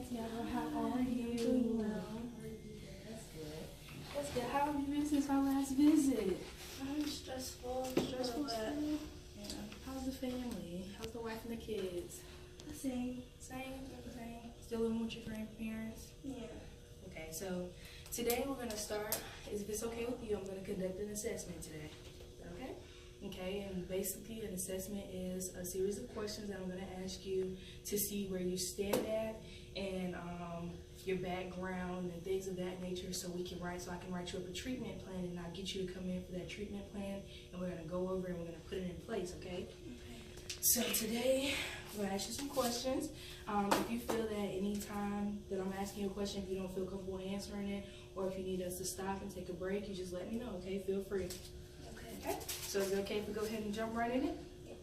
Santiago, how are you? Doing well. That's good. That's good. How have you been since our last visit? Stressful. Stressful But still? yeah. How's the family? How's the wife and the kids? The same. Same. Still living with your grandparents? Yeah. Okay, so today we're gonna start, if it's okay with you, I'm gonna conduct an assessment today. Okay? Okay, and basically an assessment is a series of questions that I'm gonna ask you to see where you stand at and your background and things of that nature, so I can write you up a treatment plan and I'll get you to come in for that treatment plan, and we're gonna go over and we're gonna put it in place, okay? So today, I'm gonna ask you some questions. If you feel that any time that I'm asking you a question, if you don't feel comfortable answering it, or if you need us to stop and take a break, you just let me know, okay? Feel free. Okay? So is it okay if we go ahead and jump right in it? Yeah.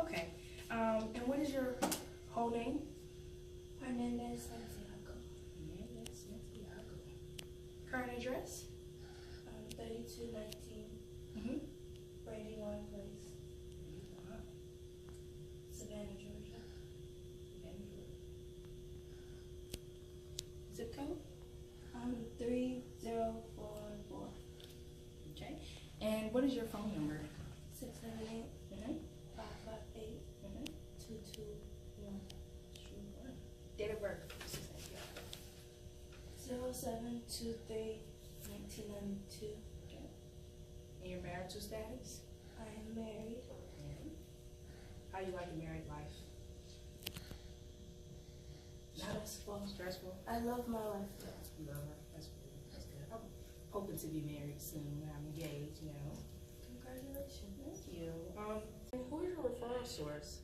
Okay. And what is your whole name? Hernandez Santiago. Santiago. Current address? 3219 Mm-hmm. Brandywine Place, Savannah, Georgia. Zip code? 3044. Okay. And what is your phone number? 678 Mm-hmm. 558 Mm-hmm. 221. Date of birth? 0723 1992. Okay. And your marital status? I am married. How you like your married life? Stressful. Stressful? I love my life. You love her? That's good. That's good. I'm hoping to be married soon when I'm engaged, you know. Congratulations. Thank you. Who is your referral source?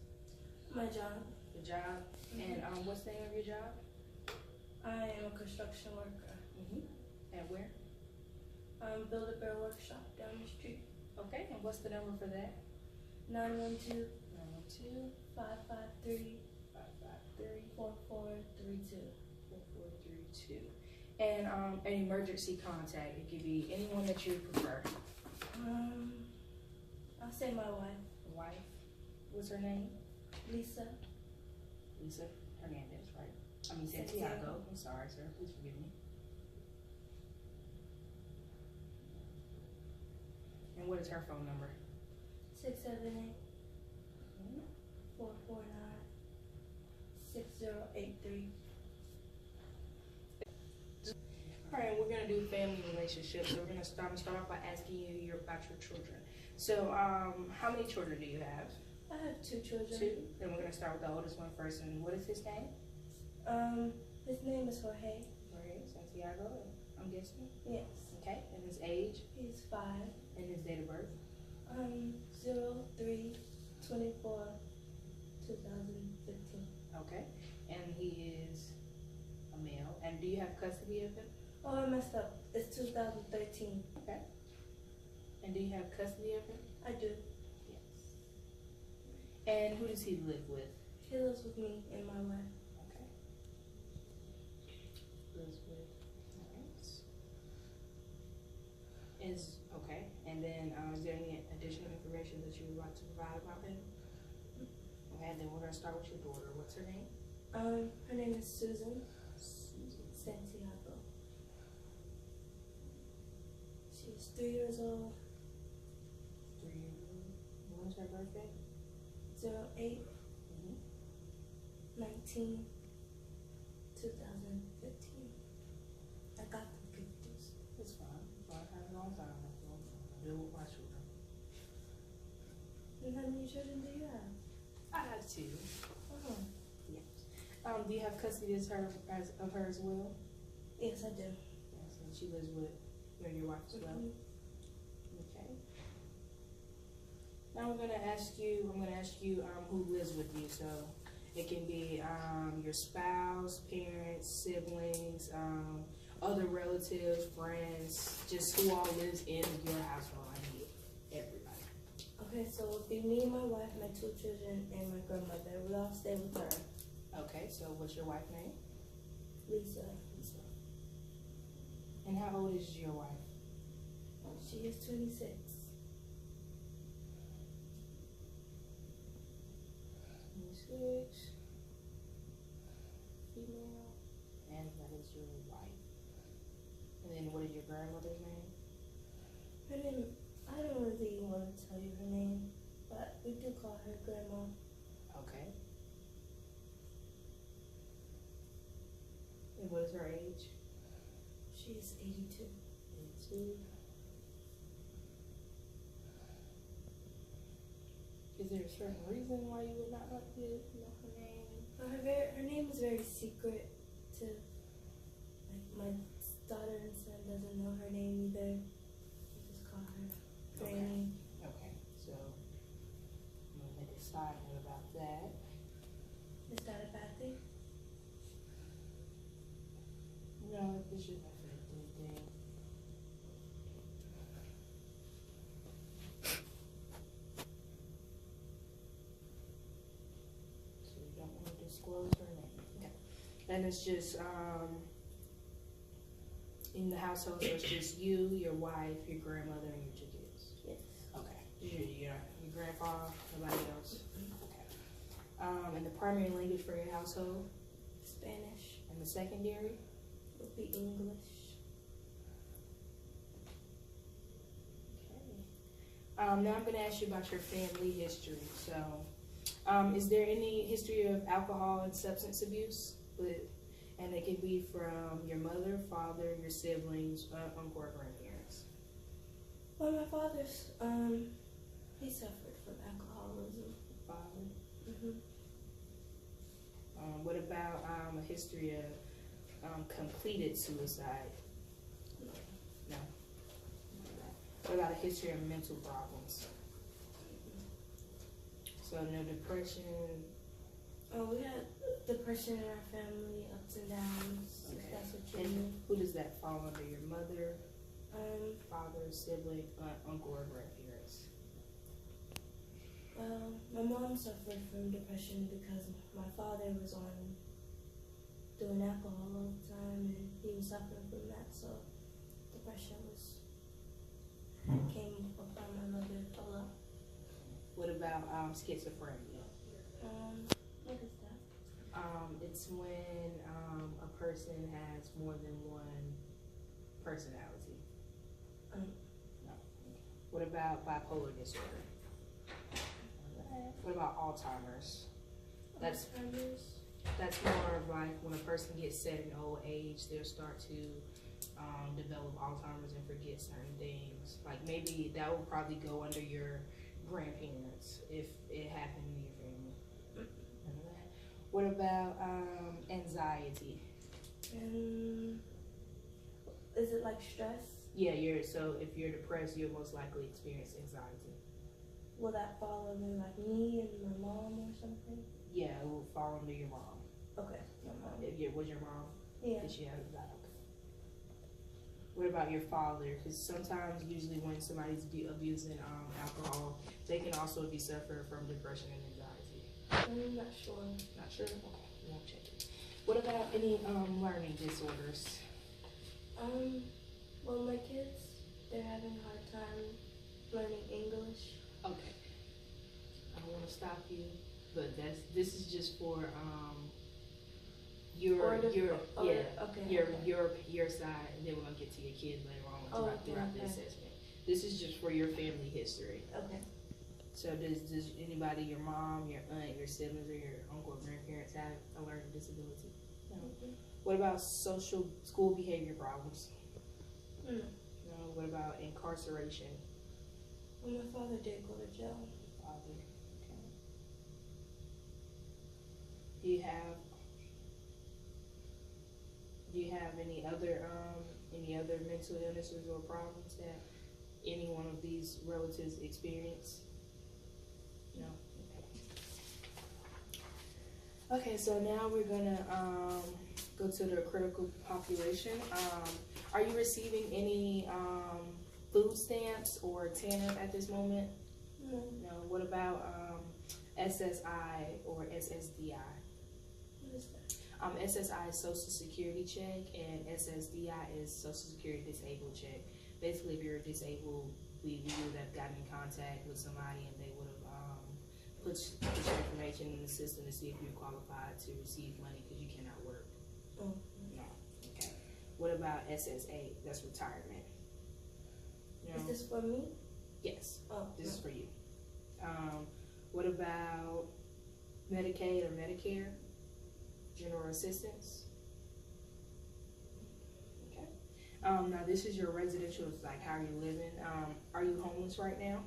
My job. Your job? And what's the name of your job? I am a construction worker. And where? Build-A-Bear Workshop down the street. Okay, and what's the number for that? 912 912 553 553 4432. 4432. And an emergency contact. It could be anyone that you prefer. I'll say my wife. Wife? What's her name? Lisa. Lisa Hernandez, right? I mean Santiago. I'm sorry, sir. Please forgive me. And what is her phone number? 678 449 6083. All right, we're gonna do family relationships. So we're gonna start off by asking you about your children. So, how many children do you have? I have 2 children. 2. Then we're gonna start with the oldest one first. And what is his name? His name is Jorge. Jorge Santiago, I'm guessing. Yes. Okay. And his age? He's 5. And his date of birth? 03/24/2015. Okay. And he is a male. And do you have custody of him? Oh, I messed up. It's 2013. Okay. And do you have custody of him? I do. Yes. And who does he live with? He lives with me and my wife. Okay. Lives with. Alright. Is okay. And then is there any additional information that you would like to provide about him? Okay, and then we're gonna start with your daughter. What's her name? Her name is Susan Susan. Santiago. She's 3 years old. 3 years old. When's her birthday? 08 19 2015. I got them confused. It's fine. I've had a long time. I deal with my children. And how many children do you have? I have 2. Oh. Yes. Do you have custody of her as well? Yes, I do. Yes, and she lives with you and your wife as well. Okay. Now I'm gonna ask you who lives with you. So it can be your spouse, parents, siblings, other relatives, friends, just who all lives in your household. I need everybody. Okay, so it'll be me, my wife, my 2 children, and my grandmother. We'll all stay with her. Okay, so what's your wife's name? Lisa. Lisa. And how old is your wife? She is 26. 26. Female. is your wife. And then what is your grandmother's name? Her name, I don't really want to tell you her name, but we do call her Grandma. Okay. And what is her age? She is 82. 82. Is there a certain reason why you would not like to know her name? Her name is very secret to, like, my daughter and son doesn't know her name either. We just call her Granny. Okay, so I'm gonna make a side note about that. Is that a bad thing? No, it shouldn't affect anything. So you don't want to disclose her name. Okay. And it's just in the household, so it's just you, your wife, your grandmother, and your two kids. Yes. Okay. Your grandpa, nobody else. Okay. And the primary language for your household? Spanish And the secondary? would be English. Okay. Now I'm going to ask you about your family history. So, is there any history of alcohol and substance abuse? And it could be from your mother, father, your siblings, uncle, or grandparents. Well, my father's, he suffered from alcoholism. Father. Mm-hmm. What about a history of completed suicide? No. What about a history of mental problems? So no depression. Oh, we had depression in our family, ups and downs. Okay. If that's what you And mean. who does that fall under? Your mother, father, sibling, uncle, or grandparents? Well, my mom suffered from depression because my father was on doing alcohol all the time, and he was suffering from that. So depression came upon my mother a lot. What about schizophrenia? What is that? It's when a person has more than one personality. No. What about bipolar disorder? What about Alzheimer's? That's more of like when a person gets set in old age, they'll start to develop Alzheimer's and forget certain things. Like maybe that would probably go under your grandparents if it happened in your family. What about anxiety? Is it like stress? Yeah, so if you're depressed, you'll most likely experience anxiety. Will that fall under like me and my mom or something? Yeah, it will fall under your mom. Okay, my mom. Was your mom? Yeah. Did she have that? Okay. What about your father? Because sometimes, usually when somebody's abusing alcohol, they can also be suffering from depression and anxiety. I'm not sure. Not sure? Okay, we won't check it. What about any learning disorders? Well, my kids, they're having a hard time learning English. Okay. I don't want to stop you, but this is just for your side, and then we're gonna get to your kid later on throughout the assessment. This is just for your family history. Okay. So does anybody, your mom, your aunt, your siblings, or your uncle or grandparents have a learning disability? No. Mm-hmm. What about school behavior problems? No. No. What about incarceration? Well, my father did go to jail. Father. Okay. Do you have any other mental illnesses or problems that any one of these relatives experience? No. Okay, so now we're gonna go to the critical population. Are you receiving any food stamps or TANF at this moment? No. No. What about SSI or SSDI? What is that? SSI is Social Security check, and SSDI is Social Security disabled check. Basically, if you're disabled, we would have gotten in contact with somebody, and they would have put your information in the system to see if you're qualified to receive money because you cannot work. Oh. No. Okay. What about SSA? That's retirement. You know? Is this for me? Yes, Oh, this no. is for you. What about Medicaid or Medicare? General assistance? Okay. Now this is your residential, it's like how you're living. Are you homeless right now?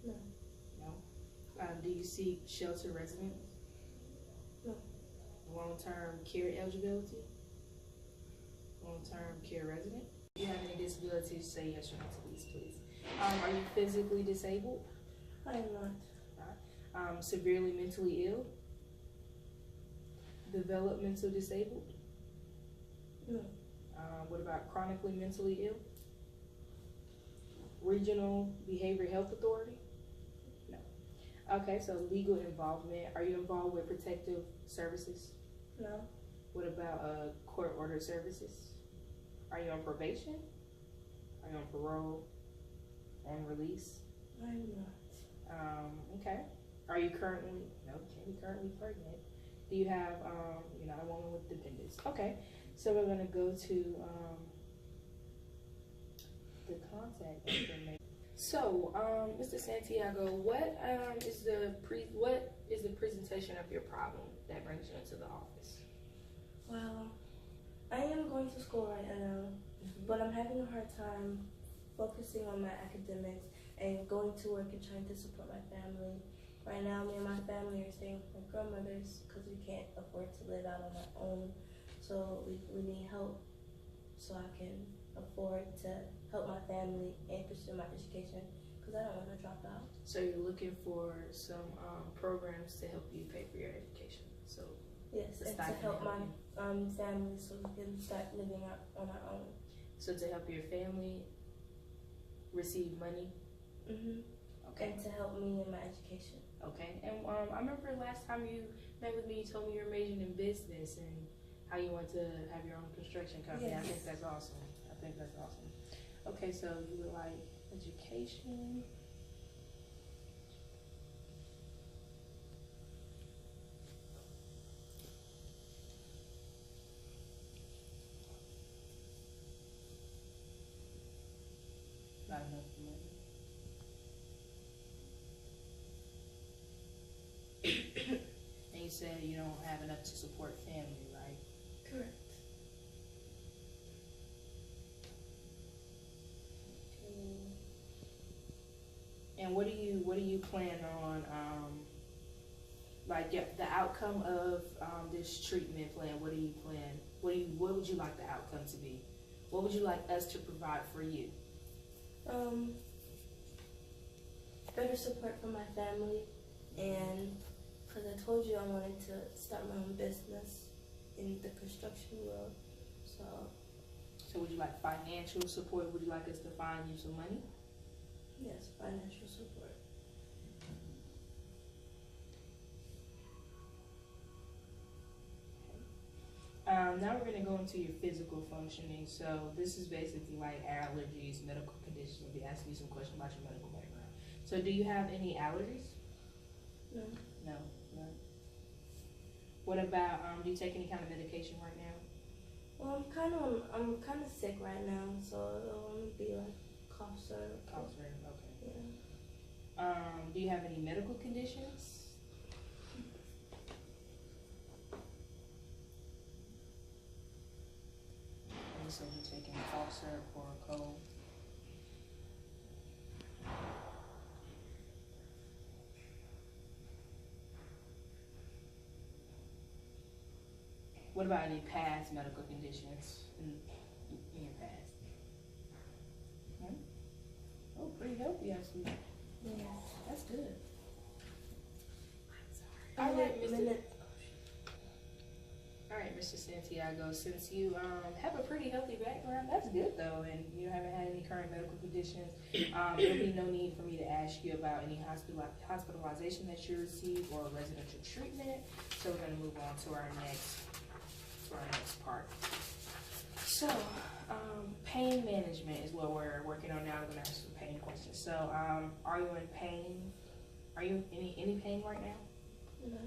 No. No. Do you seek shelter residence? No. Long-term care eligibility? Long-term care resident? Do you have any disabilities? Say yes or no to these, please. Are you physically disabled? I am not. Severely mentally ill? Developmental disabled? No. What about chronically mentally ill? Regional Behavioral Health Authority? No. Okay, so legal involvement. Are you involved with protective services? No. What about court order services? Are you on probation? Are you on parole? On release? I am not. Okay. Are you currently, no, can't be currently pregnant. Do you have, you're not a woman with dependents. Okay, so we're gonna go to the contact information. So, Mr. Santiago, what is the presentation of your problem that brings you into the office? Well, I am going to school right now, but I'm having a hard time focusing on my academics and going to work and trying to support my family. Right now, me and my family are staying with my grandmother's because we can't afford to live out on our own. So we need help so I can afford to help my family and pursue my education because I don't want to drop out. So you're looking for some programs to help you pay for your education. So yes, and to help my family so we can start living out on our own. So to help your family receive money. Okay. And to help me in my education. Okay, and I remember last time you met with me, you told me you're majoring in business and how you want to have your own construction company. Yes. I think that's awesome. Okay, so you would like education. Not enough money. And you said you don't have enough to support family, right? Correct. And what do you plan on, like the outcome of this treatment plan? What do you plan? What would you like the outcome to be? What would you like us to provide for you? Better support from my family, and because I told you I wanted to start my own business in the construction world, So would you like financial support? Would you like us to find you some money? yes, financial support. Now we're going to go into your physical functioning. So this is basically like allergies, medical conditions. We'll be asking you some questions about your medical background. So do you have any allergies? No. No. What about, do you take any kind of medication right now? Well, I'm kind of sick right now, so it'll only be like cough syrup. Cough syrup, okay. Yeah. Do you have any medical conditions? And so you're taking cough syrup for a cold. What about any past medical conditions in your past? Hmm? Oh, pretty healthy actually. Yeah. That's good. All right, Mr. Santiago, since you have a pretty healthy background, that's good though, and you haven't had any current medical conditions, there'll be no need for me to ask you about any hospitalization that you received or residential treatment. So we're going to move on to our next part. So, pain management is what we're working on now. I'm going to ask some pain questions. So, are you in pain? Are you in any pain right now? No.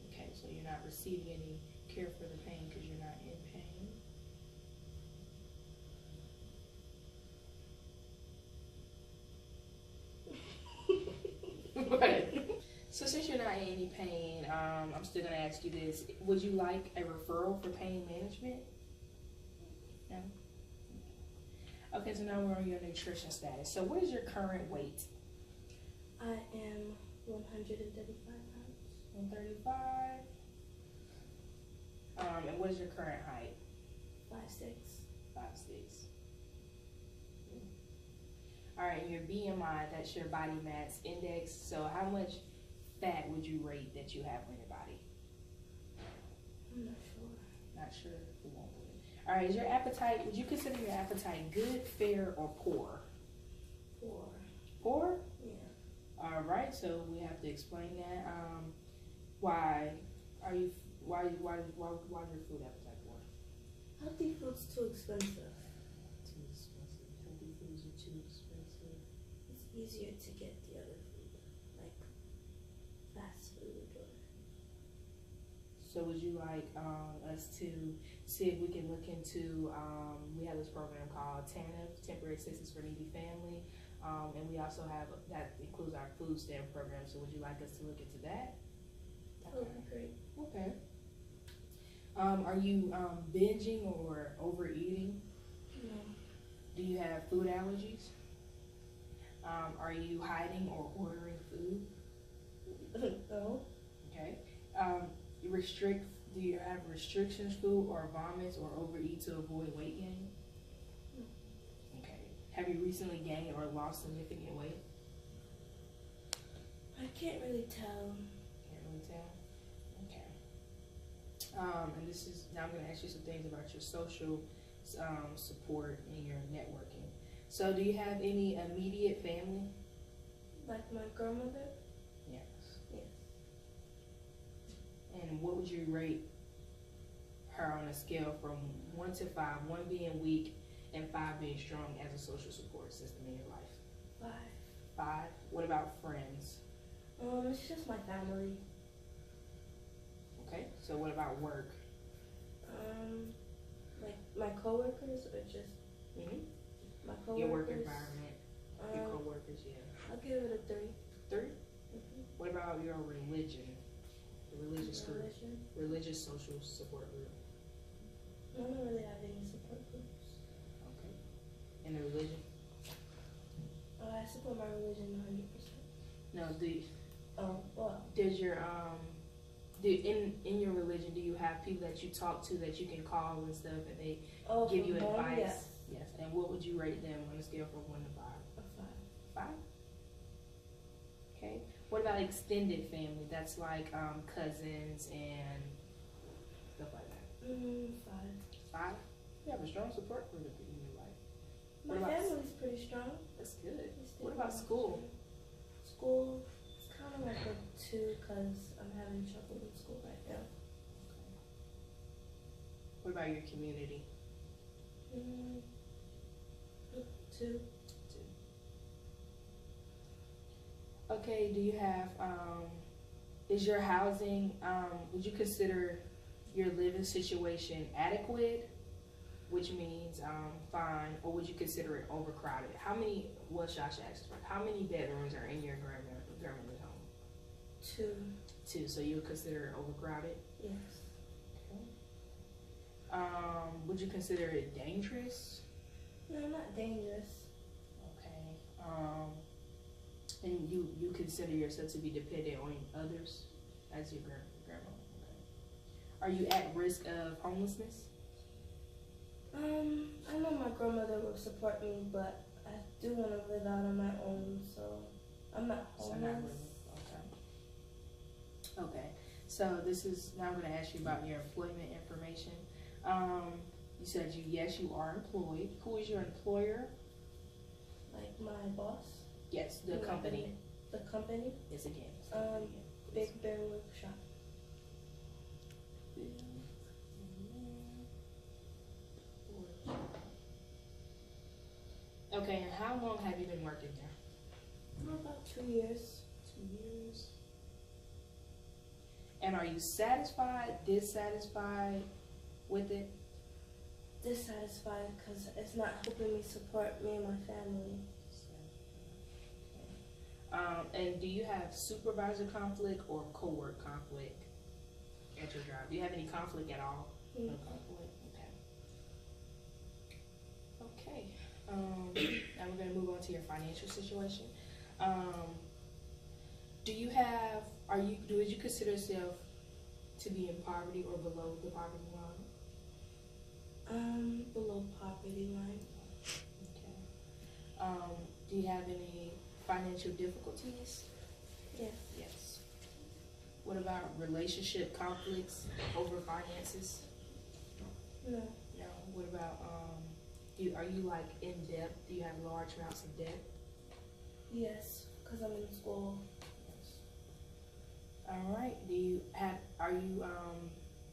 Okay, so you're not not receiving any care for the pain because you're not in pain. Right. So since you're not in any pain, I'm still gonna ask you this: would you like a referral for pain management? No. Okay, so now we're on your nutrition status. So what is your current weight? I am 135 pounds. 135. And what is your current height? 5'6". 5'6". All right, your BMI, that's your body mass index. So how much fat would you rate that you have on your body? I'm not sure. Not sure. We won't do it. All right, is your appetite, would you consider your appetite good, fair, or poor? Poor. Poor? Yeah. All right, so we have to explain that. Why is your food appetite poor? Healthy food's too expensive. Too expensive. Healthy foods are too expensive. It's easier to get the other food, like fast food or. So would you like us to see if we can look into, we have this program called TANF, Temporary Assistance for Needy Family, and we also have, that includes our food stamp program, so would you like us to look into that? That would be great. Okay. Are you binging or overeating? No. Do you have food allergies? Are you hiding or ordering food? No. Okay. Do you have restrictions, food or vomits or overeat to avoid weight gain? No. Okay. Have you recently gained or lost significant weight? I can't really tell. Can't really tell. Okay. And this is, now I'm going to ask you some things about your social support and your networking. So do you have any immediate family? Like my grandmother? Yes. Yes. And what would you rate her on a scale from 1 to 5, 1 being weak and 5 being strong as a social support system in your life? 5. 5. What about friends? It's just my family. Okay. So what about work? Like my coworkers or just my coworkers. Your work environment, your coworkers, yeah. I'll give it a 3. 3. Mm-hmm. What about your religion? The religious group, religious social support group. I don't really have any support groups. Okay. And the religion? I support my religion 100%. No. Well. Does your in your religion, do you have people that you talk to that you can call and stuff, and they give you advice? Yes. Yes. And what would you rate them on a scale from 1 to 5? A 5. 5. Okay. What about extended family? That's like cousins and stuff like that. 5. 5. You have a strong support group in your life. My family's pretty strong. That's good. What about school? School, it's kind of like a 2 because I'm having trouble in school right now. Okay. What about your community? 2. Okay, do you have, is your housing, would you consider your living situation adequate, which means fine, or would you consider it overcrowded? How many, should I ask first, how many bedrooms are in your grandmother's home? 2. 2, so you would consider it overcrowded? Yes. Okay. Would you consider it dangerous? No, not dangerous. Okay. And you consider yourself to be dependent on others as your grandma? Okay. Are you at risk of homelessness? I know my grandmother will support me, but I do want to live out on my own, so I'm not homeless. So not really. Okay. Okay. So this is, now I'm going to ask you about your employment information. You said yes, you are employed. Who is your employer? Like my boss? Yes, the company. The company? Yes, again. Big Bear Workshop. Okay, and how long have you been working there? About 2 years. 2 years. And are you satisfied, dissatisfied with it? Dissatisfied because it's not helping me support me and my family. And do you have supervisor conflict or co-work conflict at your job? Do you have any conflict at all? Mm. No conflict. Okay. Now we're going to move on to your financial situation. Would you consider yourself to be in poverty or below the poverty line? Below poverty line. Okay. Do you have any financial difficulties? Yes. Yes. What about relationship conflicts over finances? No. No. What about, are you like in debt? Do you have large amounts of debt? Yes, because I'm in school. Yes. All right. Are you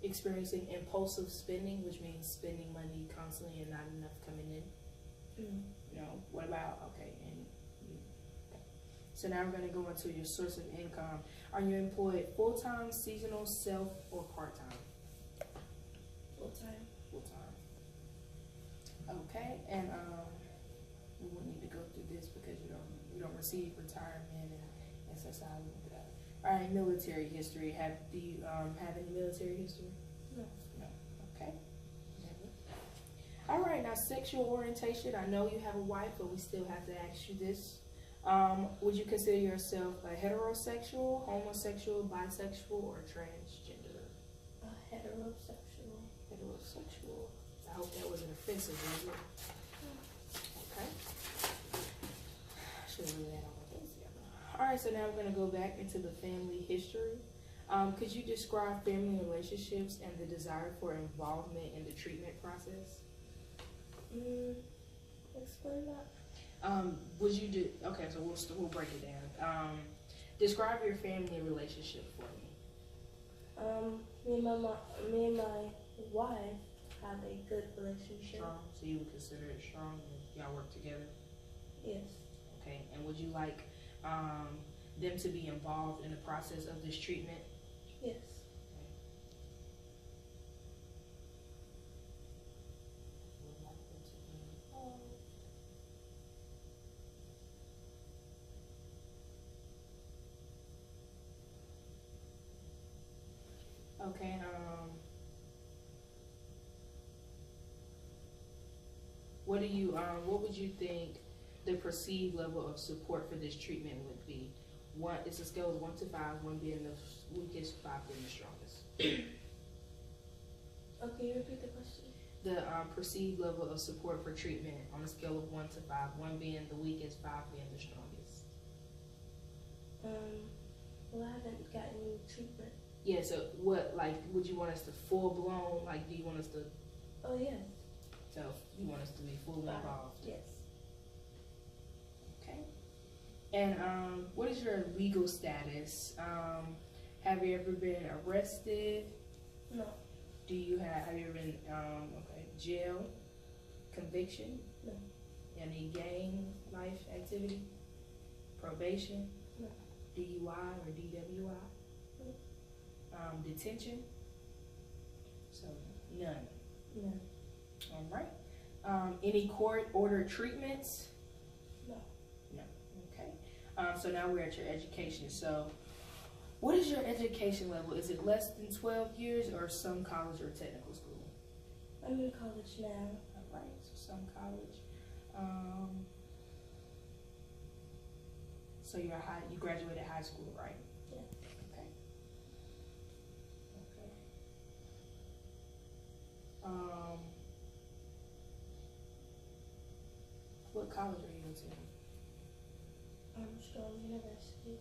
experiencing impulsive spending, which means spending money constantly and not enough coming in? No. No. What about, okay, so now we're going to go into your source of income. Are you employed full-time, seasonal, self, or part-time? Full-time. Full-time. Okay, and we won't need to go through this because you don't receive retirement and society. All right, military history. Do you have any military history? No. No. Okay. All right, now sexual orientation. I know you have a wife, but we still have to ask you this. Would you consider yourself a heterosexual, homosexual, bisexual, or transgender? Heterosexual. Heterosexual. I hope that wasn't offensive, was it? Okay. Should have really had all my things together. All right, so now we're going to go back into the family history. Could you describe family relationships and the desire for involvement in the treatment process? Explain that. Okay, so we'll break it down. Describe your family relationship for me. Me and my wife have a good relationship. Strong, so you would consider it strong and y'all work together? Yes. Okay, and would you like them to be involved in the process of this treatment? Yes. Okay, what would you think the perceived level of support for this treatment would be? It's a scale of 1 to 5, 1 being the weakest, 5 being the strongest. Okay, repeat the question. The perceived level of support for treatment on a scale of 1 to 5, 1 being the weakest, 5 being the strongest. Well, I haven't gotten any treatment. Yeah, so would you want us to full blown, do you want us to? Oh, yes. So you want us to be fully involved? Yes. Okay. And what is your legal status? Have you ever been arrested? No. Have you ever been, jail, conviction? No. Any gang life activity? Probation? No. DUI or DWI? No. Detention? So, none. No. All right. Any court-ordered treatments? No. No. Okay. So now we're at your education. So, what is your education level? Is it less than 12 years or some college or technical school? I'm in college now. All right. So some college. So you graduated high school, right? Yeah. Okay. What college are you attending? Strong University.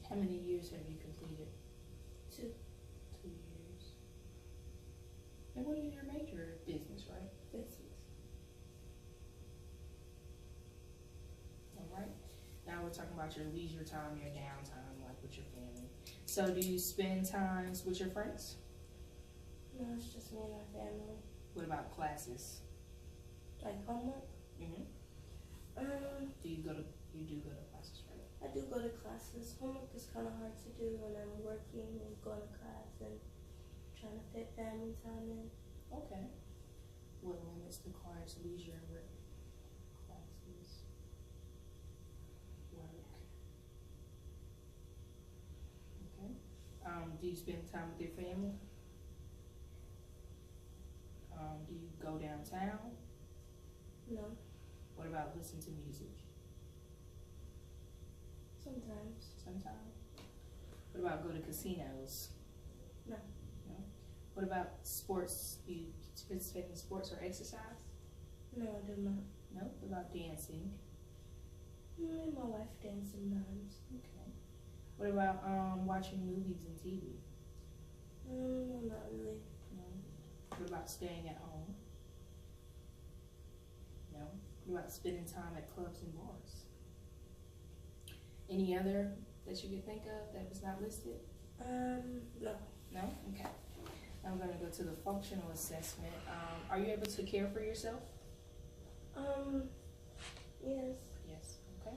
How many years have you completed? 2. 2 years. And what is your major? Business, right? Business. All right. Now we're talking about your leisure time, your downtime, like with your family. So do you spend times with your friends? No, it's just me and my family. What about classes? Like homework? Mm-hmm. Do you go to classes, right? I do go to classes. Homework is kind of hard to do when I'm working and going to class and trying to fit family time in. Okay. What limits the client's leisure and work? Classes, work. Okay. Do you spend time with your family? Do you go downtown? No, What about listen to music? sometimes. Sometimes. What about go to casinos? No. No. What about sports? Do you participate in sports or exercise? No, I do not. No. What about dancing? Me and my wife dance sometimes. Okay. What about watching movies and TV? No, not really. No. What about staying at home? No. What about spending time at clubs and bars? Any other that you could think of that was not listed? No. No? Okay. Now I'm going to go to the functional assessment. Are you able to care for yourself? Yes. Yes. Okay.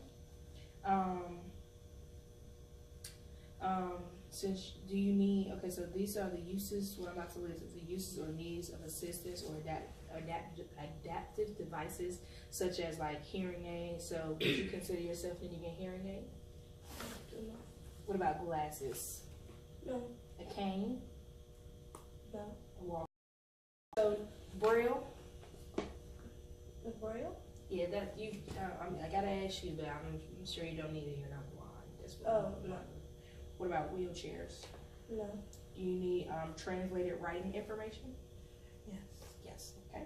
Since do you need? Okay, so these are the uses. What I'm about to list is the uses or needs of assistance or adaptive devices, such as like hearing aids. So, would you consider yourself needing a hearing aid? Do not. What about glasses? No. A cane? No. A walker? So, Braille? The Braille? Yeah, that you. I mean, I gotta ask you, but I'm sure you don't need it. You're not blind. That's what Oh, no. What about wheelchairs? No. Do you need translated writing information? Yes. Yes. Okay.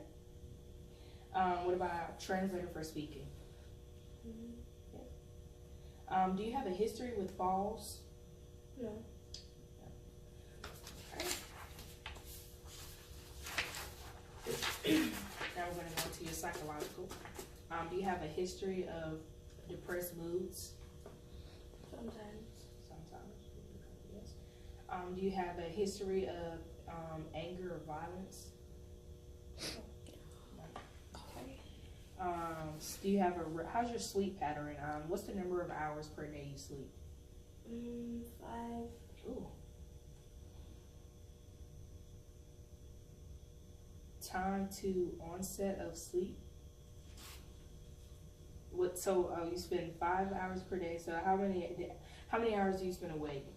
What about translator for speaking? Mm-hmm. Do you have a history with falls? No. Okay. Now we're going to go to your psychological. Do you have a history of depressed moods? Sometimes. Sometimes. Yes. Do you have a history of anger or violence? Do you have how's your sleep pattern? What's the number of hours per day you sleep? 5. Ooh. Time to onset of sleep? What? So you spend 5 hours per day. So how many hours do you spend awake?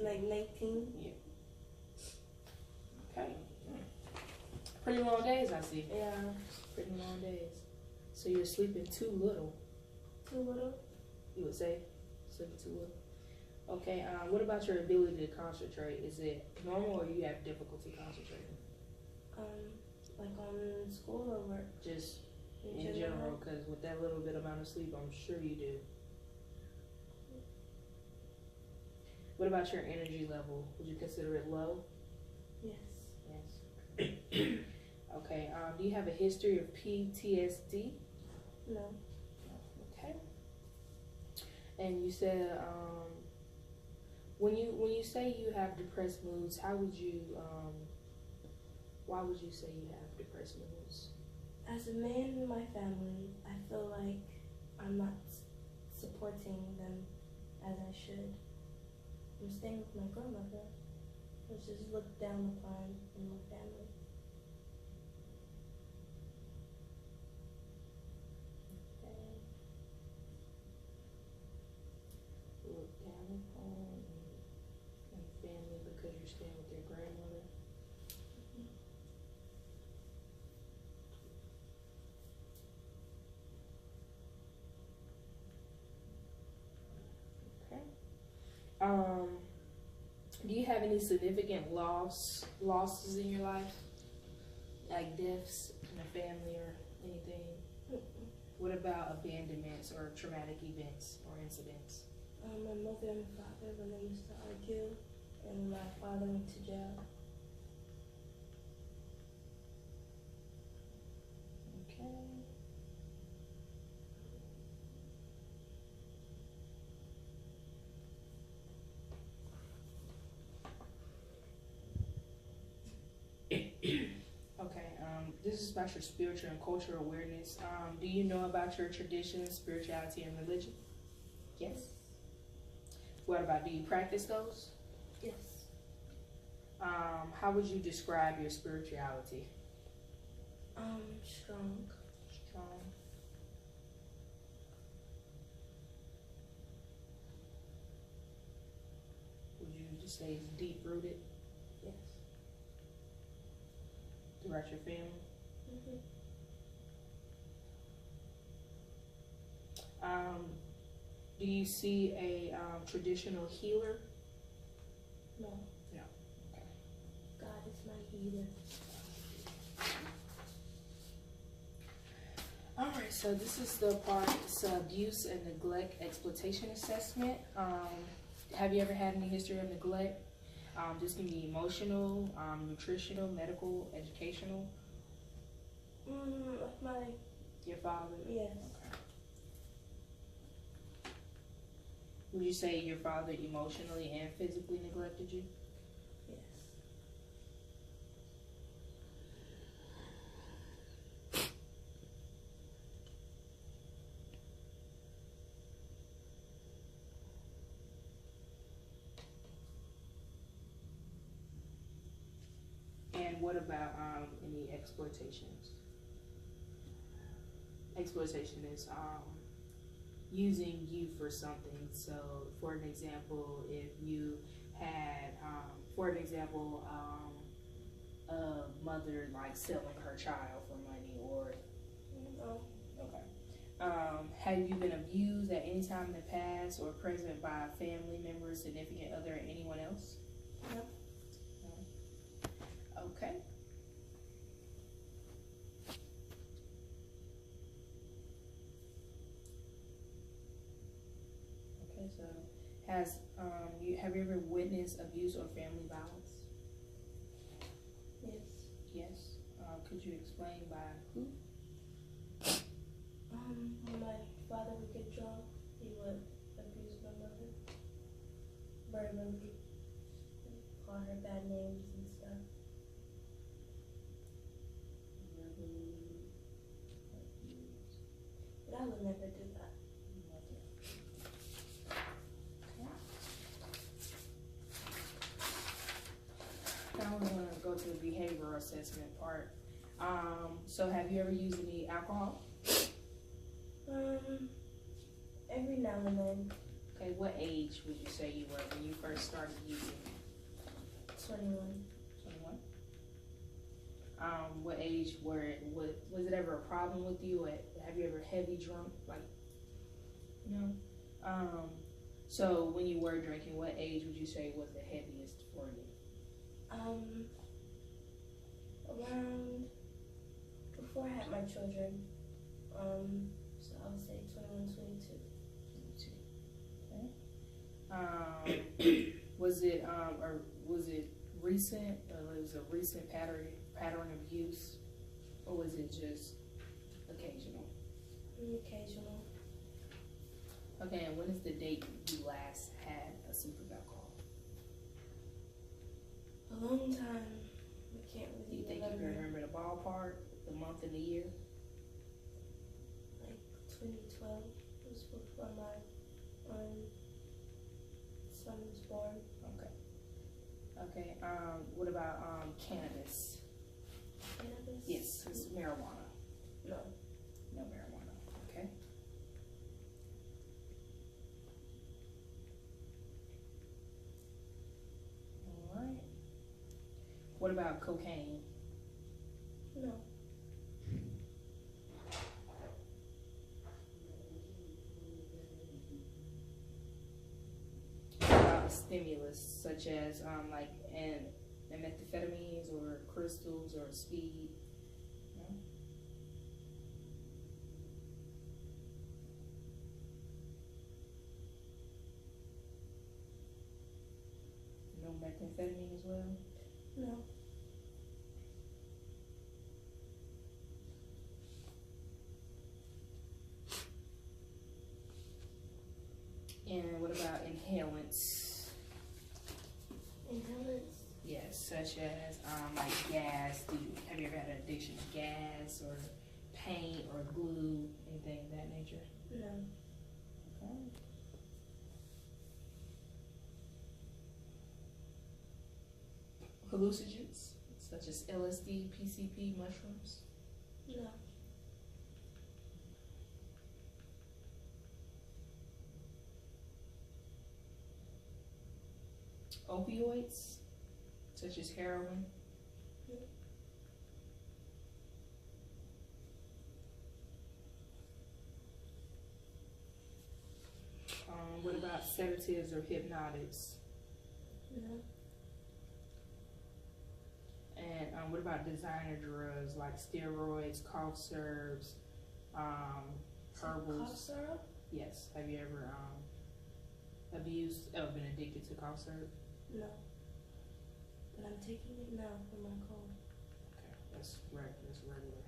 Like 19. Yeah. Okay. Pretty long days, I see. Yeah. Pretty long days. So you're sleeping too little. Too little. You would say sleeping too little. Okay. What about your ability to concentrate? Is it normal or you have difficulty concentrating? Like on school or work? Just in general, because with that little bit amount of sleep, I'm sure you do. What about your energy level? Would you consider it low? Yes. Yes. Okay. Do you have a history of PTSD? No. Okay. And you said when you say you have depressed moods, how would you why would you say you have depressed moods? As a man in my family, I feel like I'm not supporting them as I should. I'm staying with my grandmother, which is looked down upon in my family. Okay. Look down upon in family because you're staying with your grandmother. Okay. Do you have any significant losses in your life? Like deaths in the family or anything? What about abandonments or traumatic events or incidents? My mother and father, when they used to argue, and my father went to jail. Okay. Okay, this is about your spiritual and cultural awareness. Do you know about your traditions, spirituality, and religion? Yes. What about, do you practice those? Yes. How would you describe your spirituality? Strong. Strong. Would you just say it's deep rooted Yes. throughout your family? Mm-hmm. Do you see a traditional healer? No. No. Okay. God is my healer. All right, so this is the part, it's abuse and neglect exploitation assessment. Have you ever had any history of neglect? This can be emotional, nutritional, medical, educational. Like Your father? yes. Okay. Would you say your father emotionally and physically neglected you? Yes. And what about any exploitations? Exploitation is using you for something. So, for an example, if you had, a mother like selling her child for money, or No. okay. Have you been abused at any time in the past or present by a family member, significant other, or anyone else? No. No. Okay. Okay, so have you ever witnessed abuse or family violence? Yes. Yes. Could you explain by who? When my father would get drunk, he would abuse my mother. Verbally. Call her bad names and stuff. But I would never do that. Now we're going to go to the behavioral assessment part. So have you ever used any alcohol? Every now and then. Okay, what age would you say you were when you first started using? 21. 21. What age was it ever a problem with you? Or have you ever heavy drunk? Like, no. So when you were drinking, what age would you say was the heaviest for you? Around before I had my children. So I would say 21, 22. Okay. Was it recent, or was it a recent pattern of use, or was it just occasional? Occasional. Okay, and when is the date you last had a sip of alcohol? A long time. I can't Do really you think you can remember the ballpark, the month and the year? Like 2012 was before my son was born. Okay. Okay. What about cannabis? Cannabis? Yes, it's marijuana. No. No marijuana. Okay. All right. What about cocaine? No. What about stimulus, such as like methamphetamines or crystals or speed? No? No methamphetamine as well? No. And what about inhalants? Inhalants? Yes, such as like gas, gas? Have you ever had an addiction to gas or paint or glue, anything of that nature? No. Okay. Hallucinogens, such as LSD, PCP, mushrooms? No. Opioids, such as heroin? No. What about sedatives or hypnotics? No. And what about designer drugs like steroids, cough syrups, herbals? Cough syrup? Yes. Have you ever been addicted to cough syrup? No. But I'm taking it now for my cold. Okay, that's regular.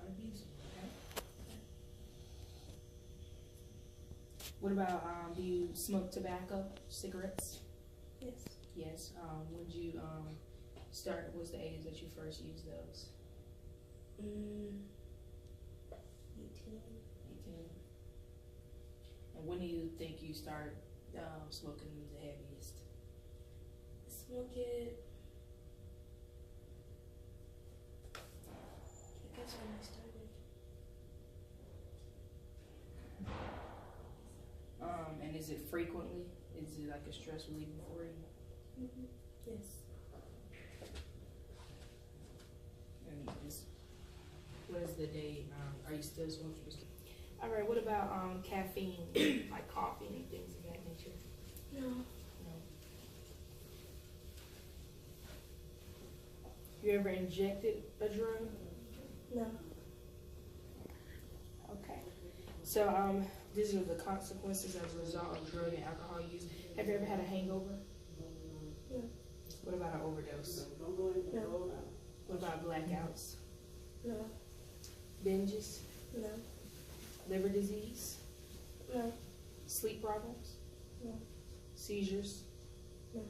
Abuse. Okay. What about do you smoke tobacco, cigarettes? Yes. Yes. When did you start? What's the age that you first used those? 18. 18. And when do you think you started smoking the heaviest? I smoke it. I guess when I started. And is it frequently? Is it like a stress reliever for you? Mm-hmm. Yes. And what is the date? Are you still smoking? All right. What about caffeine, like coffee and things of that nature? No. No. You ever injected a drug? No. Okay. So these are the consequences as a result of drug and alcohol use. Have you ever had a hangover? No. What about an overdose? No. What about blackouts? No. Binges? No. Liver disease? No. Sleep problems? No. Seizures? No.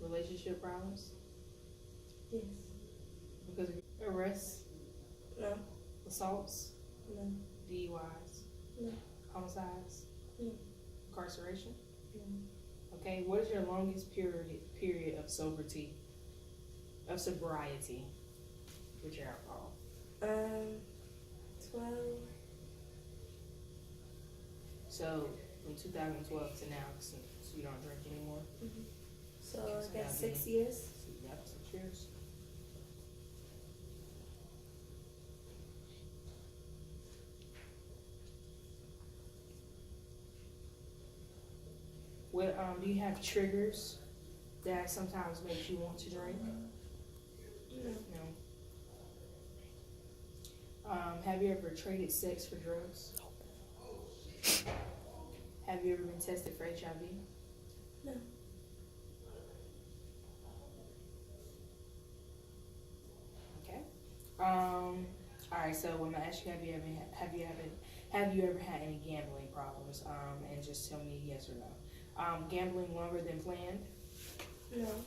Relationship problems? Yes. Because of arrests? No. Assaults? No. DUIs? No. Homicides? No. Incarceration? No. Okay, what is your longest period of sobriety? Of sobriety with your alcohol? 12. So from 2012 to now, so you don't drink anymore? Mm-hmm. So Okay, so I guess that'd 6 be- years. Yep, 6 years. What do you have triggers that sometimes make you want to drink? No. No. Have you ever traded sex for drugs? Have you ever been tested for HIV? No. Okay. All right. So I'm gonna ask you: Have you ever had any gambling problems? And just tell me yes or no. Gambling longer than planned. No.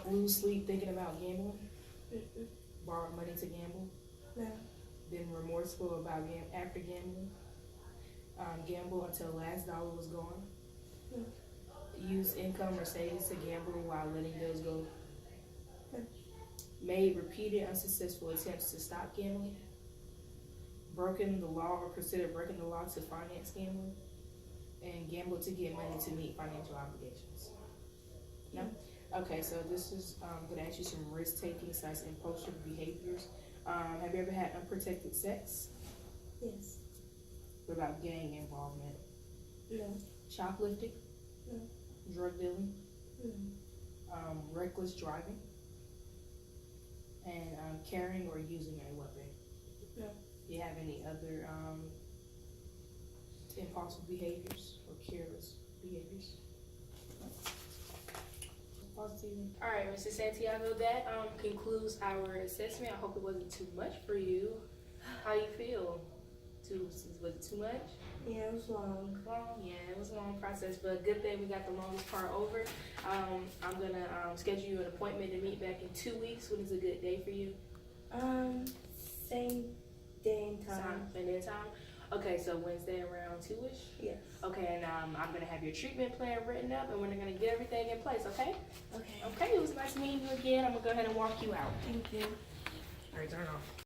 Lose sleep thinking about gambling. Mm-mm. Borrow money to gamble. No. Been remorseful about after gambling. Gamble until last dollar was gone. No. Use income or savings to gamble while letting bills go. No. Made repeated unsuccessful attempts to stop gambling. Broken the law or considered breaking the law to finance gambling. And gambled to get money to meet financial obligations. No? Okay, so this is going to ask you some risk-taking / impulsive behaviors. Have you ever had unprotected sex? Yes. What about gang involvement? No. Shoplifting? No. Drug dealing? No. Reckless driving? And carrying or using a weapon? No. Do you have any other impulsive behaviors or careless behaviors? All right, Mr. Santiago, that concludes our assessment. I hope it wasn't too much for you. How do you feel? Was it too much? Yeah, it was long. Long? Yeah, it was a long process, but good thing we got the longest part over. I'm gonna schedule you an appointment to meet back in 2 weeks. When is a good day for you? Same day and time. And then time? Okay, so Wednesday around 2-ish? Yes. Okay, and I'm gonna have your treatment plan written up, and we're gonna get everything in place, okay? Okay. Okay, it was nice meeting you again. I'm gonna go ahead and walk you out. Thank you. All right, turn off.